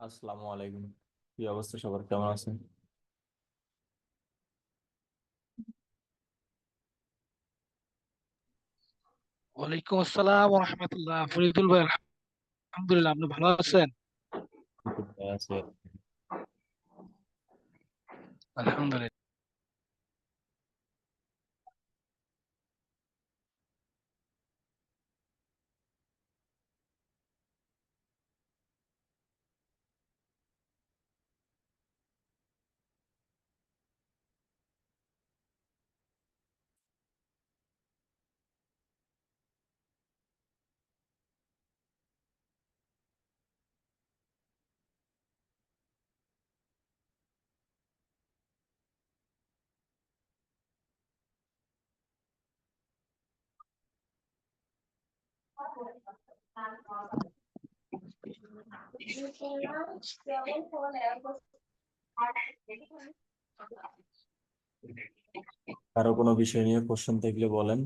আসসালামু আলাইকুম। কি অবস্থা, সবার কেমন আছেন? ওয়ালাইকুম আসসালাম রহমতুল্লাহ, ফরিদুল ভাই। আলহামদুলিল্লাহ, আপনি ভালো আছেন? কোথায় আছে? আলহামদুলিল্লাহ। কারো কোনো বিষয় নিয়ে কোশ্চেন থাকলে বলেন।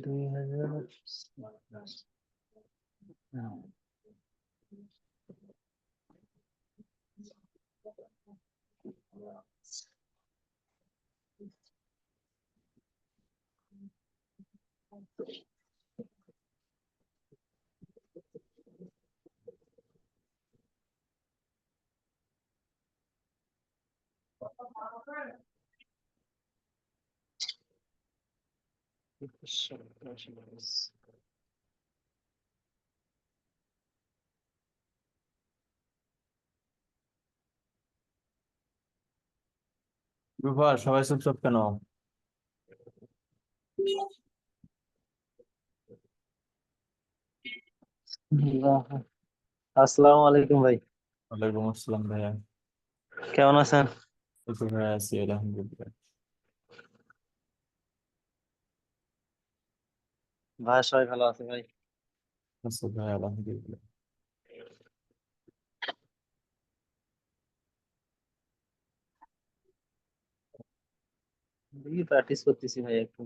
দুই হাজার রূপা, সবাই চুপচাপ কেন? আসসালামু আলাইকুম ভাই। ওয়ালাইকুম আসসালাম ভাইয়া। কেমন আছেন? এই তো ভাইয়া আছি, আলহামদুলিল্লাহ। ভাই সবাই ভালো আছে ভাই। আচ্ছা ভাইয়া, আলহামদুলিল্লাহ। এই প্র্যাকটিস করতেছি ভাই একটু।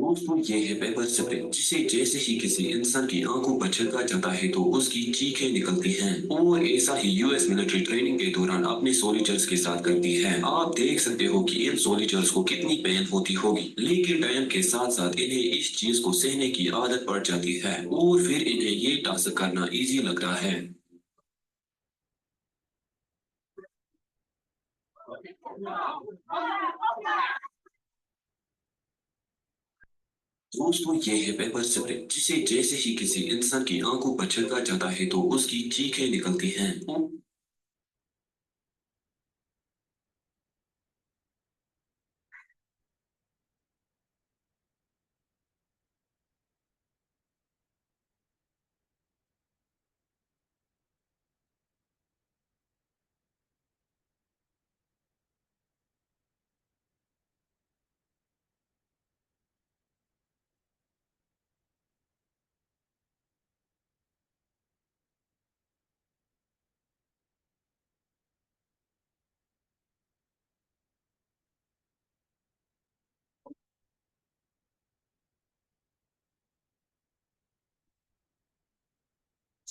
दोस्तों ये है पेपर स्प्रे जिसे जैसे ही किसी इंसान की आंखों पर छिड़का जाता है तो उसकी चीखें निकलती हैं और ऐसा ही यूएस मिलिट्री ट्रेनिंग के दौरान अपने सोल्जर्स के साथ करती है। आप देख सकते हो कि इन सोल्जर्स को कितनी पेन होती होगी, लेकिन टाइम के साथ साथ इन्हें इस चीज को सहने की आदत पड़ जाती है और फिर इन्हें ये टास्क करना इजी लगता है। दोस्तों ये है पेपर स्प्रे जिसे जैसे ही किसी इंसान की आंखों पर छिड़का जाता है तो उसकी चीखें निकलती हैं।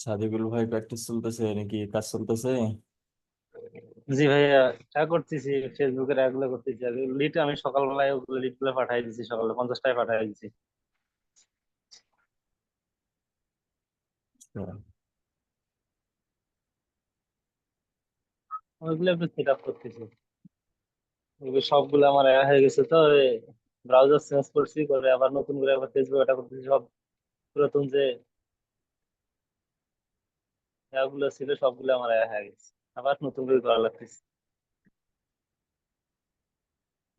সাদিকুল ভাই প্র্যাকটিস চলতেছে নাকি কাজ চলতেছে? জি ভাইয়া, করতেছি ফেসবুকে এগুলো করতেছি। আর লিড আমি সকালবেলায় ওগুলো লিড গুলো পাঠাই দিছি, সকালে 50টায় পাঠাই দিছি। আচ্ছা। ওইগুলো একটু সেট আপ করতেছি। ওইগুলো সবগুলো আমার হয়ে গেছে, তো ব্রাউজার চেঞ্জ করছি, করে আবার নতুন করে আবার ফেসবুক এটা করতেছি। সব পুরাতন যে গুলো ছিল সবগুলো আমার হয়ে গেছে, আবার নতুন করে করা লাগতেছে।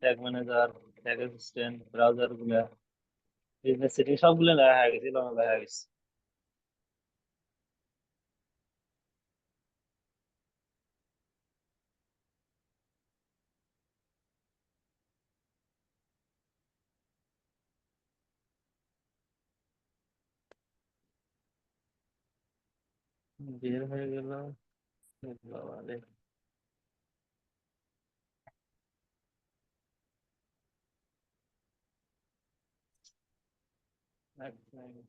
Tag manager, tag assistant, browser গুলা, বিজনেস সেটিং সবগুলো হয়ে গেছে, হয়ে গেছে। বের হয়ে গেল বাবারে। এক মিনিট।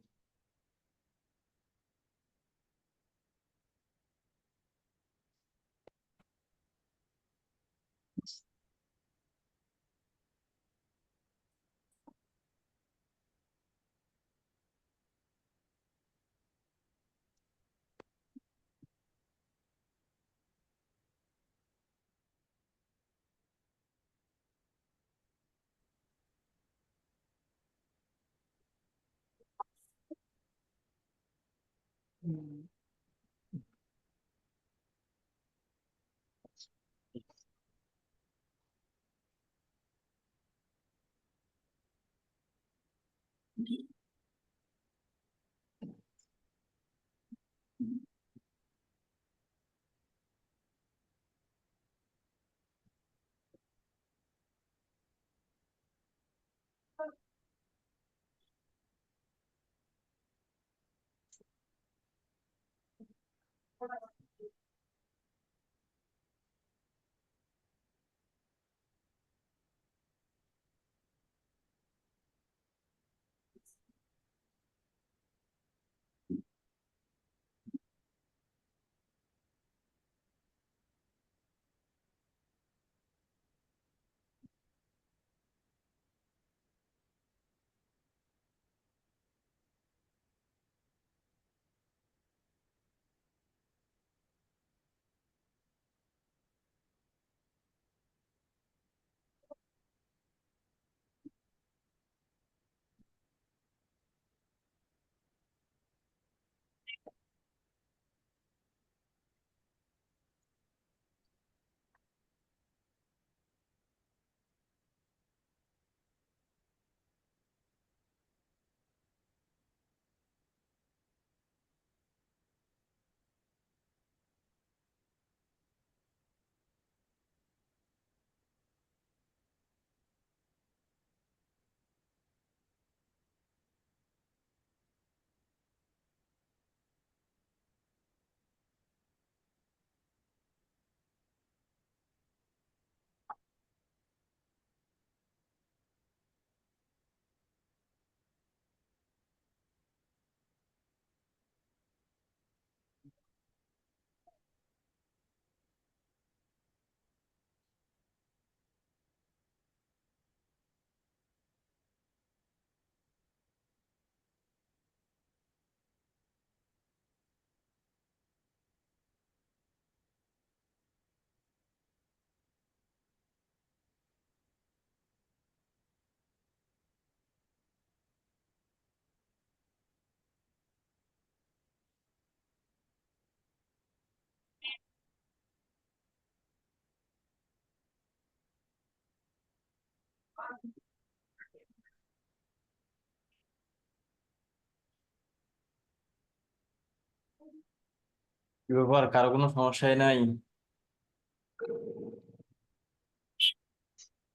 কি ব্যাপার, কারো কোনো সমস্যাই নাই?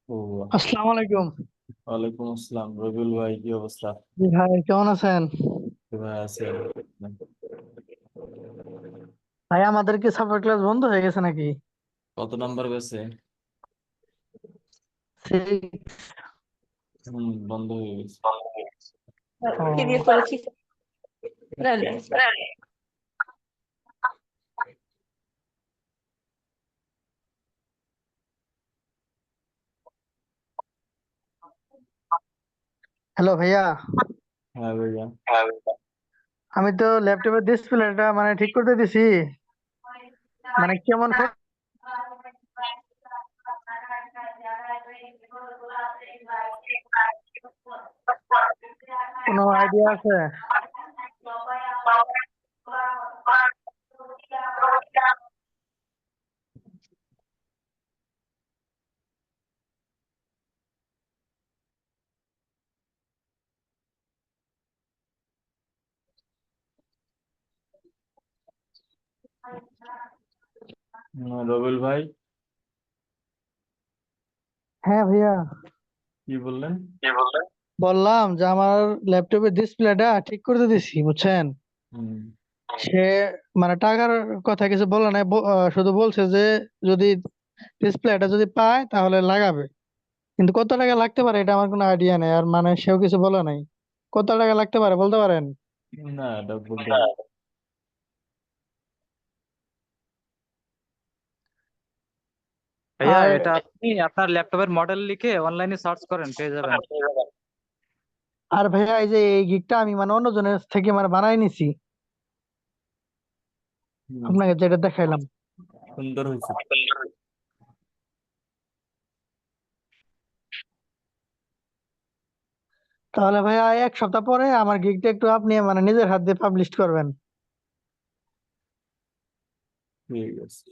ও, আসসালামু আলাইকুম। ওয়ালাইকুম আসসালাম। রবিউল ভাই, কি অবস্থা? জি ভাই, কেমন আছেন? কি ভাই, আছি আলহামদুলিল্লাহ। ভাই, আমাদের কি সাফার ক্লাস বন্ধ হয়ে গেছে নাকি? কত নাম্বার গেছে? Six। বন্ধ হয়ে গেছে। ও, হ্যালো ভাইয়া। হ্যাঁ ভাইয়া। আমি তো ল্যাপটপের ডিসপ্লেটা মানে ঠিক করতে দিছি, মানে কেমন কোনো আইডিয়া আছে? রবিউল ভাই, হ্যাঁ ভাইয়া, কি বললেন? বললাম যে আমার ল্যাপটপের ডিসপ্লেটা ঠিক করতে দিছি, বুঝছেন? হুম। সে মানে টাকার কথা কিছু বলে নাই, শুধু বলছে যে যদি ডিসপ্লেটা যদি পায় তাহলে লাগাবে। কিন্তু কত টাকা লাগতে পারে এটা আমার কোনো আইডিয়া নেই, আর মানে সেও কিছু বলে নাই। কত টাকা লাগতে পারে বলতে পারেন? না, এটা বলতে হবে। ভাইয়া, আর এটা আপনি আপনার ল্যাপটপের মডেল লিখে অনলাইনে সার্চ করেন, পেয়ে যাবেন। আর ভাইয়া, এই যে এই গিগটা আমি মানে অন্যজনের থেকে মানে বানাই নিছি, হুম, আপনাকে যেটা দেখাইলাম। সুন্দর হয়েছে। তাহলে ভাইয়া 1 সপ্তাহ পরে আমার গিগটা একটু আপনি মানে নিজের হাত দিয়ে পাবলিশ করবেন। ঠিক আছে।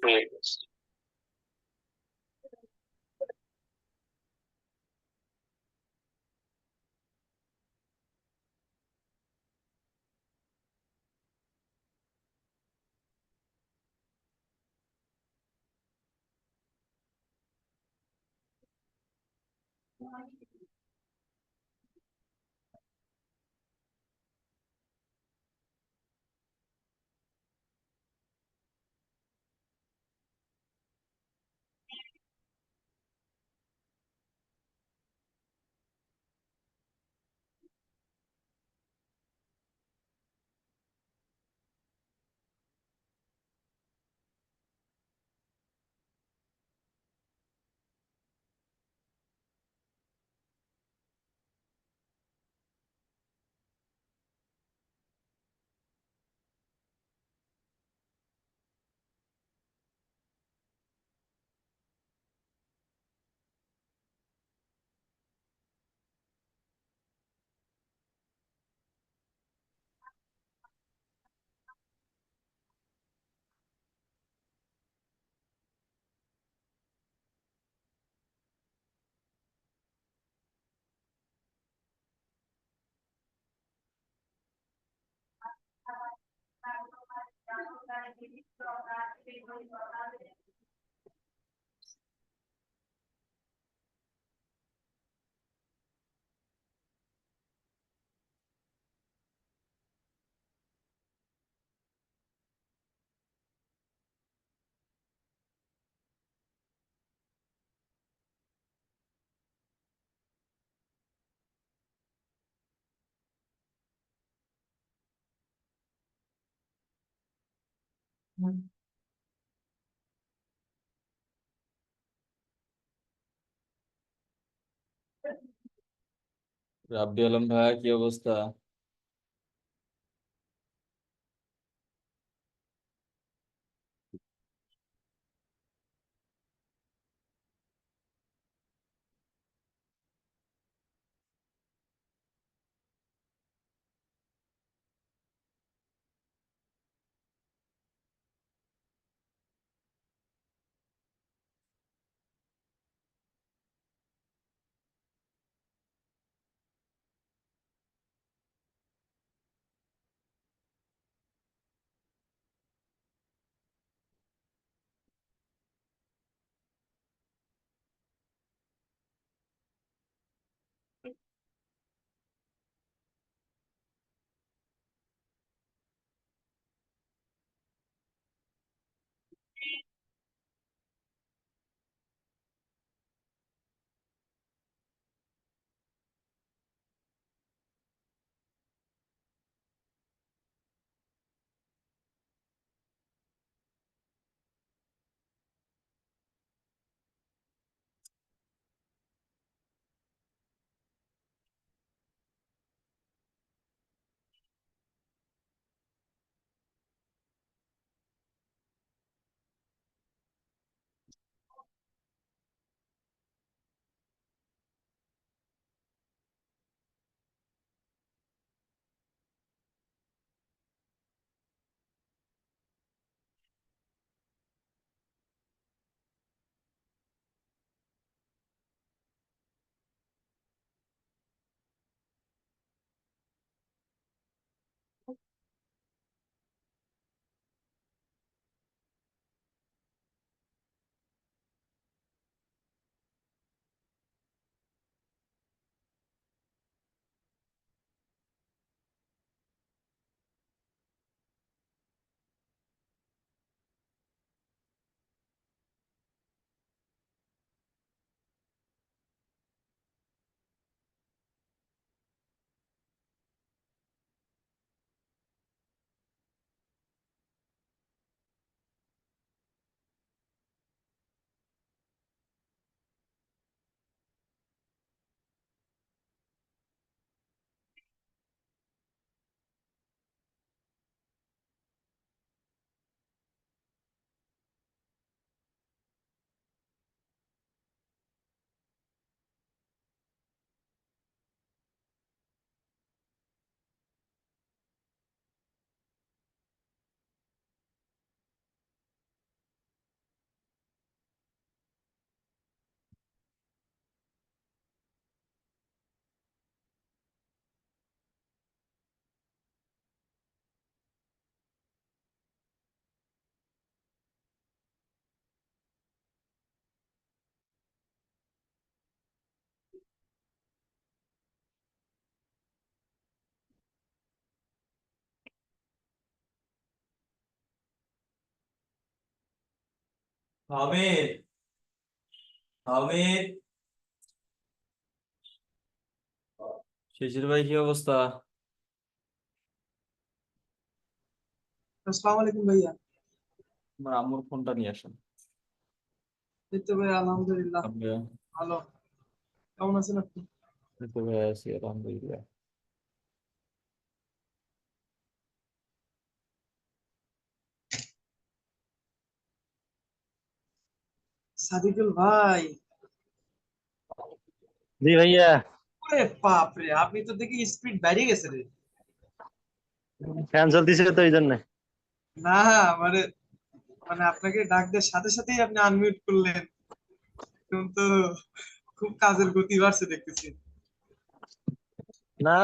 রাব্বি আলম ভাইয়া, কি অবস্থা? হামিদ হামিদ শিশির ভাই কি অবস্থা? আসসালামু আলাইকুম ভাইয়া। আমার আম্মুর ফোনটা নিয়ে আসেন। এই তো ভাই আলহামদুলিল্লাহ আপনি ভালো। কেমন আছেন আপনি? এই তো ভাই আছি আলহামদুলিল্লাহ। সাদিকুল ভাই, জি ভাইয়া, ওরে বাপ রে, আপনি তো দেখি স্পিড বেরিয়ে গেছে রে। ফ্যান চলতেছিল তো এই জন্য। না, মানে মানে আপনাকে ডাক দেওয়ার সাথে সাথেই আপনি আনমিউট করলেন। এখন তো খুব কাজের গতি বাড়ছে দেখতেছি। না,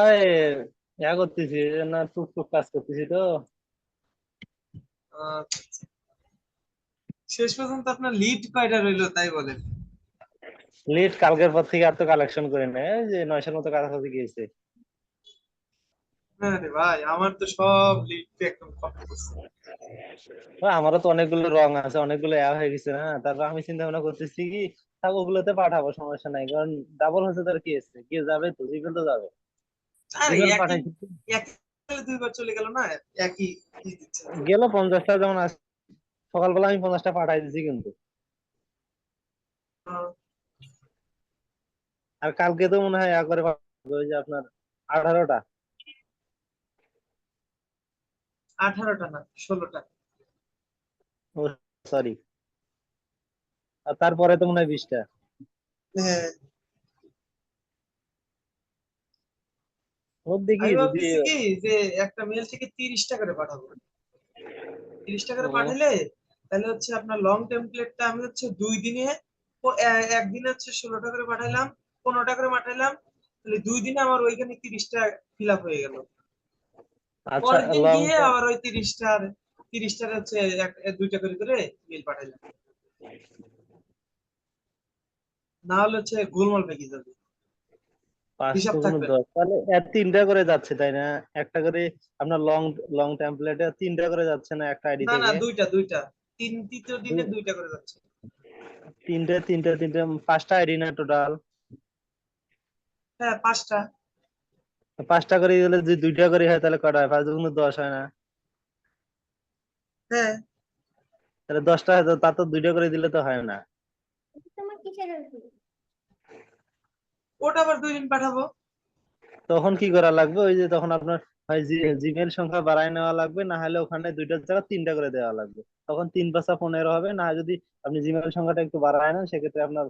ইয়া করতেছি না, টুকটুক কাজ করতেছি তো। আচ্ছা, শেষ পর্যন্ত আপনার লিড কয়টা রইলো তাই বলেন? লিড কালকের পর থেকে আর তো কালেকশন করে নেই, এই যে 900-র মতো কাছাকাছি গিয়েছে। হ্যাঁ রে ভাই, আমার তো সব লিড একদম কমে গেছে। আমারও তো অনেকগুলো রং আছে, অনেকগুলো ইয়া হয়ে গেছে না, তারপর আমি চিন্তা ভাবনা করতেছি কি থাক ওগুলোতে পাঠাবো, সমস্যা নাই, কারণ ডাবল হচ্ছে তার কি আছে, কি যাবে তো জিমেল তো যাবে। আরে জিমেল একই পাঠাইছি, একই দুইবার চলে গেল না, একই কি দিচ্ছে। গেল 50টা, যেমন আজ সকালবেলা আমি 50টা পাঠাই দিছি কিন্তু। আহ, আর কালকে তো মনে হয় একবারে পাঠাবো, ওই যে আপনার 18টা। 18টা না, 16টা। ও সরি, আর তারপরে তো মনে হয় 20টা। হ্যাঁ, ওর দেখি আমি যদি ভাবতেছি কি যে একটা মেল থেকে 30টা করে পাঠাবো। 30টা করে ও পাঠালে তাহলে হচ্ছে আপনার লং টেমপ্লেটটা আমি হচ্ছে 2 দিনে একদিনে হচ্ছে 16টা করে পাঠাইলাম, 15টা করে পাঠাইলাম, তাহলে 2 দিনে আমার ওইখানে 30টা ফিল আপ হয়ে গেল। আচ্ছা, পরের দিন লং গিয়ে আবার ওই 30টার হচ্ছে দুইটা করে করে মেল পাঠাইলাম, না হলে হচ্ছে গোলমাল পেকে যাবে, 5 হিসাব তো কোনো থাকবে না। 10, তাহলে এর 3টা করে যাচ্ছে তাই না? একটা করে আপনার লং লং টেমপ্লেটে 3টা করে যাচ্ছে না একটা আইডি না না, থেকে? দুইটা দুইটা, তৃতীয় দিনে দু- 2টা করে যাচ্ছে। 3টে 5টা আইডি না টোটাল? হ্যাঁ, 5টা। 5টা করে গেলে যদি 2টা করে হয় তাহলে কটা হয়? 5 × 10 হয় না? হ্যাঁ, তাহলে 10টা হয়, তার তো 2টা করে দিলে তো হয় না। ওটা আবার 2 দিন পাঠাবো। তখন কি করা লাগবে, ওই যে তখন আপনার হয় জিমেল সংখ্যা বাড়ায় নেওয়া লাগবে, না হলে ওখানে 2টার জায়গায় 3টা করে দেওয়া লাগবে। তখন 3×5 = 15 হবে না? যদি আপনি জিমেল সংখ্যাটা একটু বাড়ায় নেন সেক্ষেত্রে আপনার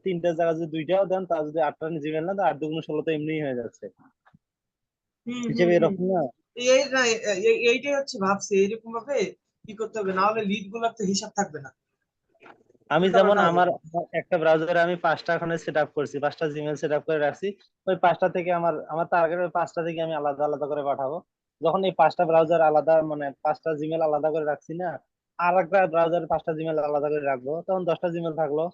3টার জায়গায় যদি 2টাও দেন, তা যদি 8টা জিমেল না, তো 8×2 = 16 তো এমনিই হয়ে যাচ্ছে, হুম হুম হিসেবে হুম। এরকম না? এই না, এইটাই হচ্ছে ভাবছি এরকম ভাবে কি করতে হবে, না হলে লিড গুলার তো হিসাব থাকবে না, আমি উল্টা যেমন পাল্টা হবে। আমার আমার একটা ব্রাউজারে আমি 5টা ওখানে সেট আপ করছি, 5টা জিমেল সেট আপ করে রাখছি। ওই 5টা থেকে আমার আমার টার্গেট, ওই 5টা থেকে আমি আলাদা আলাদা করে পাঠাবো। যখন এই 5টা ব্রাউজার আলাদা, মানে 5টা জিমেল আলাদা করে রাখছি না, আর একটা ব্রাউজারে 5টা জিমেল আলাদা করে রাখবো, তখন 10টা জিমেল থাকলো।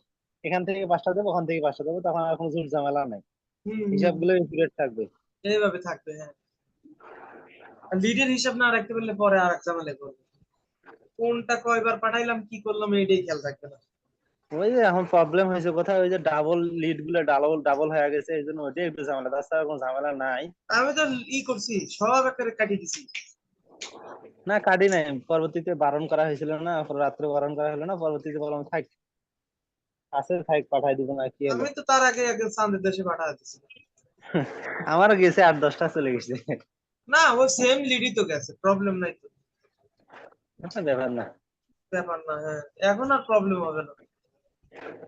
এখান থেকে 5টা দেবো, ওখান থেকে 5টা দেবো, তখন আর কোনো ঝুট ঝামেলা নাই, হুম হুম হুম। হিসাবগুলো একুরেট থাকবে। এইভাবে থাকবে, হ্যাঁ। আর লিডের হিসাব না রাখতে পারলে পরে আর এক ঝামেলা করবে, কোনটা কয়বার পাঠাইলাম কি করলাম এইটাই খেয়াল থাকবে না। ওই যে এখন প্রবলেম হয়েছে কোথায়, ওই যে ডাবল লিড গুলো ডাবল ডাবল হয়ে গেছে, এই জন্য ওইটাই একটু ঝামেলা, তাছাড়া কোনো ঝামেলা নাই। আমি তো করছি, সব একেবারে কাটিয়ে দিছি। না কাটি নাই, পরবর্তীতে বারণ করা হয়েছিল না, রাত্রে বারণ করা হলো না, পরবর্তীতে বললাম থাক, আছে থাক, পাঠাই দিব না, কি হলো। আমি তো তার আগে একজন চাঁদের দেশে পাঠা দিছি। আমারও গেছে 8-10টা চলে গেছে। না, ও সেম লিডই তো গেছে, প্রবলেম নাই তো। আচ্ছা, ব্যাপার না, ব্যাপার না, হ্যাঁ, এখন আর প্রবলেম হবে না।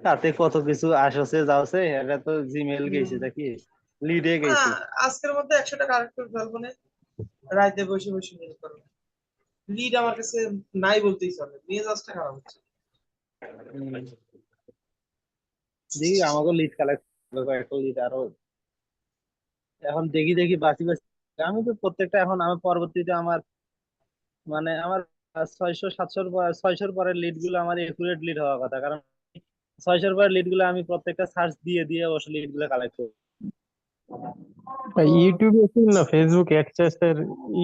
তাতে কত কিছু আসছে যাচ্ছে, এটা তো জিমেল গেছে, হুম। তা কি লিডে না, গেছে। আজকের মধ্যে 100টা কারেক্ট করে ফেলবো না, রাইতে বসে বসে মেল করবো। লিড আমার কাছে নাই বলতেই চলে, মেজাজটা খারাপ হচ্ছে। উম, দেখি আমাকে লিড কালেক্ট কয়েকটা লিড আরো, এখন দেখি দেখি বাঁচি বাঁচি। আমি তো প্রত্যেকটা, এখন আমার পরবর্তীতে আমার, মানে আমার 600-700 পরের লিড গুলো আমার একুরেট লিড হওয়ার কথা, কারণ 600 পরের লিড গুলো আমি প্রত্যেকটা সার্চ দিয়ে দিয়ে অবশ্য লিড গুলো কালেক্ট করি। ও, ইউটিউবে না ফেসবুক অ্যাডসেন্স এর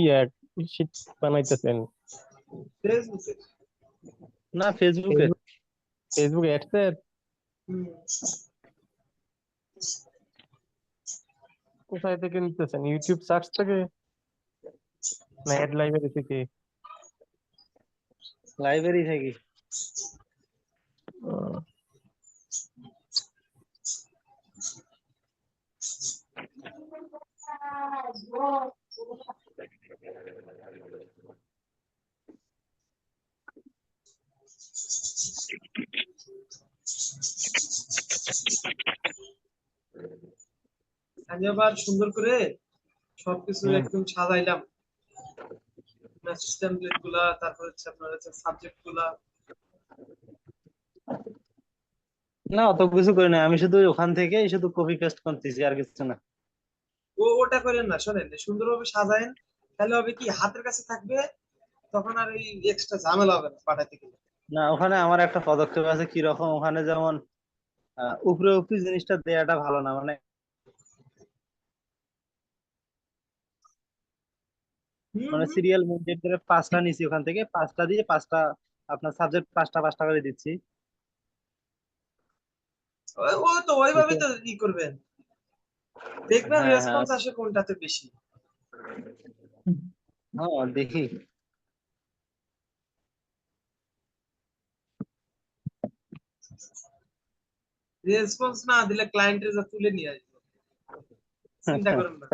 অ্যাড শীট বানাইতেছেন? ফেসবুকে? না, ফেসবুকে। ফেসবুক ফেসবুক অ্যাডসের হুম। কোথায় থেকে নিতেছেন? ইউটিউব সার্চ থেকে না অ্যাড লাইব্রেরি থেকে? লাইব্রেরি থেকে। আহ, আমি আবার সুন্দর করে সবকিছু হুম। একদম সাজাইলাম, টেমপ্লেট গুলা, তারপর হচ্ছে আপনার হচ্ছে সাবজেক্ট গুলা। না, অত কিছু করি না, আমি শুধু ওখান থেকে শুধু কপি পেস্ট করতেছি, আর কিছু না। ওটা করেন না, শোনেন, সুন্দরভাবে সাজায়েন, তাহলে হবে কি হাতের কাছে থাকবে, তখন আর এই এক্সট্রা ঝামেলা হবে না পাঠাতে গেলে। না, ওখানে আমার একটা পদক্ষেপ আছে, কি রকম, ওখানে যেমন উপরে উপরি জিনিসটা দেয়াটা ভালো না, মানে হুম মানে হুম। সিরিয়াল মেনটেন করে পাঁচটা নিছি, ওখান থেকে পাঁচটা দিয়ে পাঁচটা আপনার সাবজেক্ট পাঁচটা পাঁচটা করে দিচ্ছি। ও তো ওইভাবে বুঝতে- তো ই করবেন, দেখবেন হ্যাঁ, হ্যাঁ, রেসপন্স আসে কোনটাতে বেশি। হ্যাঁ, দেখি। রেসপন্স না দিলে ক্লায়েন্টের যা তুলে নিয়ে আসবে, চিন্তা করুন না,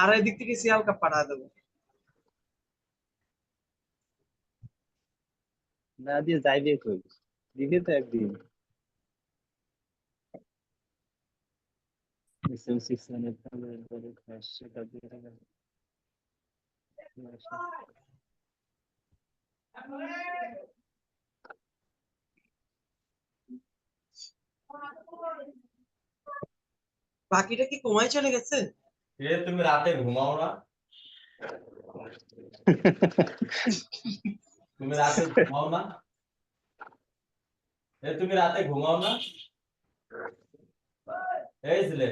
আর এদিক থেকে সিয়াল কাপ পাঠা দেবো। না দিয়ে যাইবে কই, দিবে তো একদিন। বাকিটা কি কমায় চলে গেছে? তুমি রাতে ঘুমাও না? তুমি রাতে ঘুমাও না? তুমি রাতে ঘুমাও না? এই ছেলে,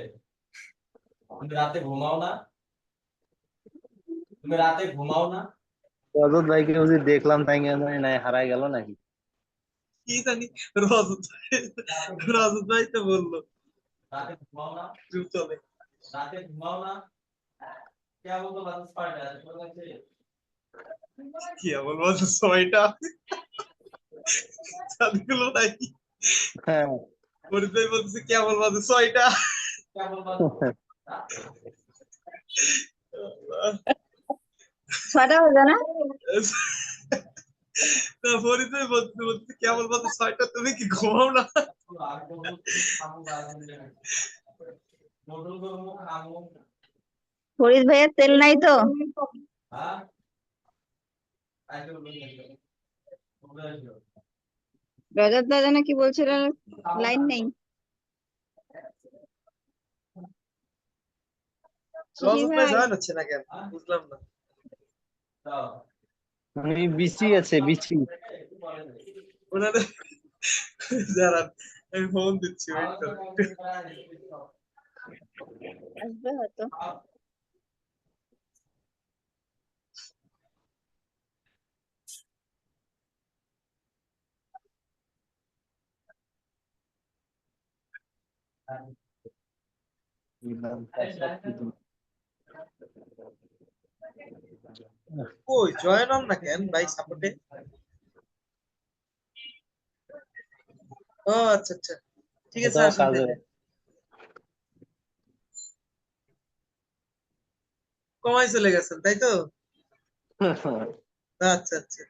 তুমি রাতে ঘুমাও না? তুমি রাতে ঘুমাও না? রজত ভাইকে বুঝি দেখলাম, তাই জানি নাই হারাই গেল নাকি। কি জানি, রজত রজত ভাই তো বললো রাতে ঘুমাও না? চুপ চলে। রাতে ঘুমাও না? क्या बोलतो बात स्पार्ट है কি বলবো, ছয়টা চাঁদগুলো নাকি, হ্যাঁ। পরিচয় বলতেছে কে বলবো ছয়টা। क्या बोलबो ছটা হলো না? পরিচয় বলতে বলতে কেমন বলতে ছয়টা, তুমি কি ঘুমাও না? मोटल गरम खामो ফরিদ ভাইয়ের তেল নাই তো? हां আইতো বলছো রজত দাদা নাকি বলছিল লাইন নেই। শিশির রজত ভাই ভাই, জয়েন হচ্ছে না কেন, বুঝলাম না। দাও উনি বিসি আছে, বিসি। ওনাদের যারা, আমি ফোন দিচ্ছি, ওয়েট করো। আসবে হয়তো। কই জয়েন হন না কেন ভাই সাপোর্টে? ও আচ্ছা আচ্ছা, ঠিক আছে, কোথাও আসেন কাজে। তাইলে। কমাই চলে গেছেন তাই তো? আচ্ছা আচ্ছা।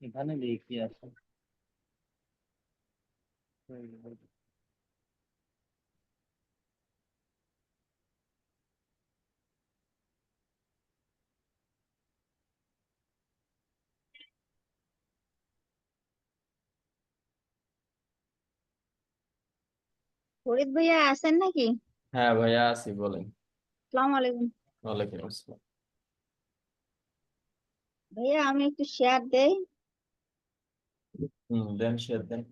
এখানে দেখি আছে। ফরিদ ভাইয়া আছেন নাকি? হ্যাঁ ভাইয়া আছি, বলেন। আসসালামু আলাইকুম। ওয়ালাইকুম আসসালাম। ভাইয়া আমি একটু শেয়ার দেই। দেন, শেয়ার দেন।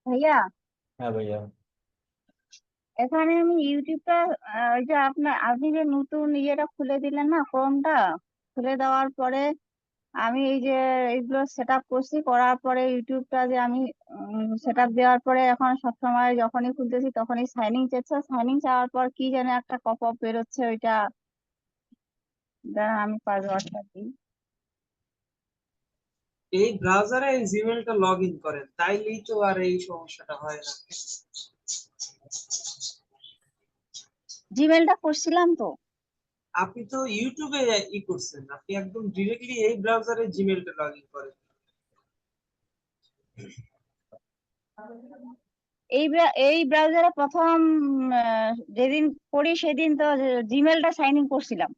ভাইয়া হ্যাঁ ভাইয়া। এখানে আমি ইউটিউবটা ওই যে আপনি যে নতুন ইয়েটা খুলে দিলেন না, ক্রোমটা খুলে দেওয়ার পরে আমি এই যে এইগুলো সেট আপ করছি, করার পরে ইউটিউবটা যে আমি সেট আপ দেওয়ার পরে এখন সবসময় যখনই খুলতেছি তখনই সাইনিং চাচ্ছে। সাইনিং চাওয়ার পর কি জানি একটা পপ আপ বেরোচ্ছে, ওইটা দাঁড়ান আমি পাসওয়ার্ডটা দিই। এই ব্রাউজারে এই জিমেলটা লগ ইন করেন, তাইলেই তো আর এই সমস্যাটা হয় না। জিমেলটা করছিলাম তো। আপনি তো ইউটিউবে ই করছেন, আপনি একদম ডিরেক্টলি এই ব্রাউজারে জিমেলটা লগ ইন করেন। এই ব্রাউজারে প্রথম যেদিন করি সেদিন তো জিমেলটা সাইন ইন করছিলাম,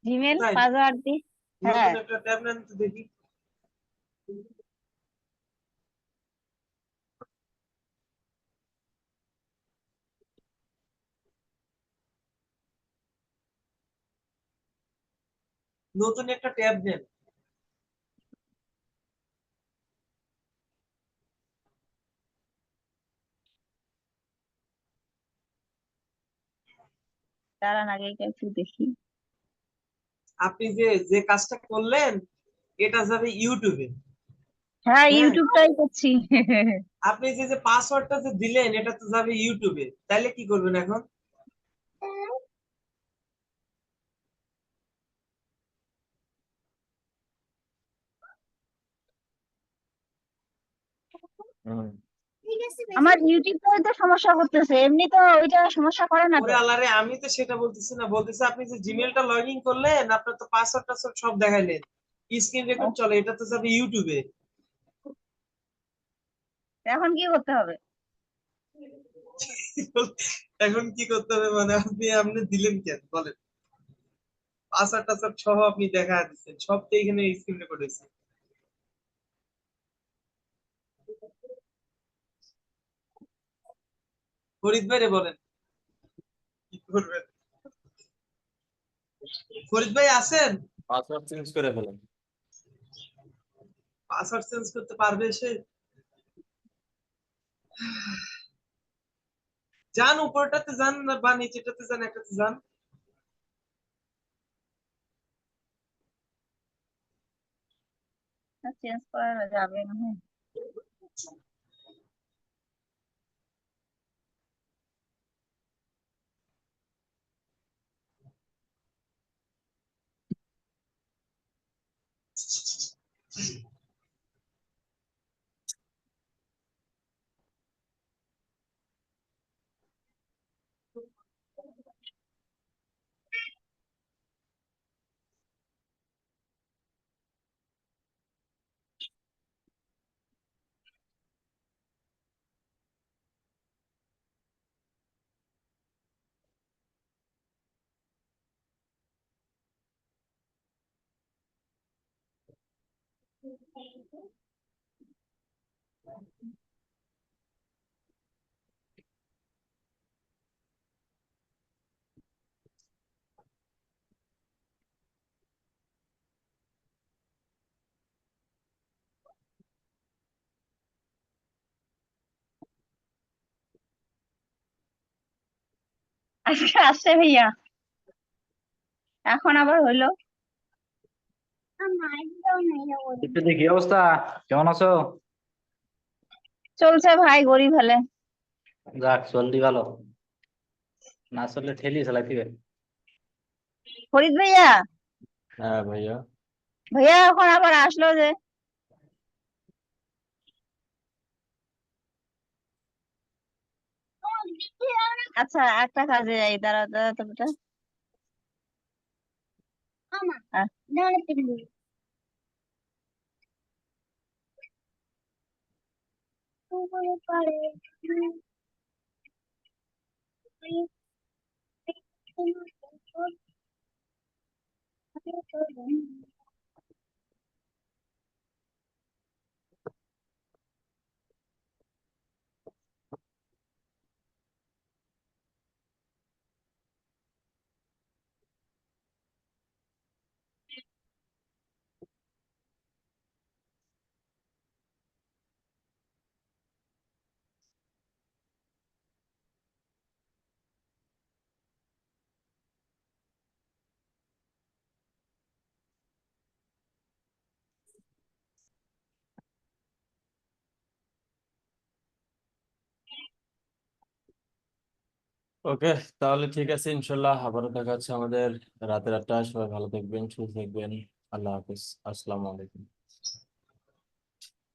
জিমেল তাই পাসওয়ার্ড দিয়ে। হ্যাঁ, নতুন একটা ট্যাব নেন তো দেখি। নতুন একটা ট্যাব নেন। দাঁড়ান আগে এটা একটু দেখি। আপনি যে যে কাজটা করলেন এটা যাবে ইউটিউবে। হ্যাঁ, হ্যাঁ, ইউটিউবটাই করছি। আপনি যে যে পাসওয়ার্ডটা যে দিলেন এটা তো যাবে ইউটিউবে, তাইলে কি করবেন এখন? হুম। আমার ইউটিউবটাই তো সমস্যা করতেছে, এমনি তো ওইটা সমস্যা করে না ওরে তো। আল্লাহ রে, আমি তো সেটা বলতেছি না, বলতেছি আপনি যে জিমেলটা লগ ইন করলেন, আপনার তো পাসওয়ার্ড টাসওয়ার্ড সব দেখাইলেন, স্ক্রিন ও, রেকর্ড চলে, এটা তো যাবে ইউটিউবে। এখন কি করতে হবে? এখন কি করতে হবে মানে আপনি আপনি দিলেন কেন বলেন? পাসওয়ার্ড টাসওয়ার্ড সহ আপনি দেখা দিচ্ছেন, সব তো এখানে স্ক্রিন রেকর্ড হয়েছে। ফরিদ ভাই রে বলেন কি করবেন? ফরিদ ভাই আছেন? পাসওয়ার্ড চেঞ্জ করে ফেলেন। পাসওয়ার্ড চেঞ্জ করতে পারবে সে? যান উপরটাতে যান বা নিচেটাতে যান, একটাতে যান। চেঞ্জ করা যাবে না। আজকে আসছে ভাইয়া, এখন আবার হইলো। দীপ্তি, কি অবস্থা? কেমন আছো? চলছে ভাই, গরিব হলে। যাক, জলদি ভালো, না চললে ঠেলি চালাই দিবে। ফরিদ ভাইয়া, হ্যাঁ ভাইয়া। ভাইয়া এখন আবার আসলো যে। আচ্ছা, একটা কাজে যাই, দাঁড়া দাঁড়া তো বেটা। আহ, ওকে, তাহলে ঠিক আছে, ইনশাল্লাহ আবারও দেখা হচ্ছে আমাদের রাতের 8টায়। সবাই ভালো থাকবেন, সুস্থ থাকবেন। আল্লাহ হাফিজ, আসসালামু আলাইকুম।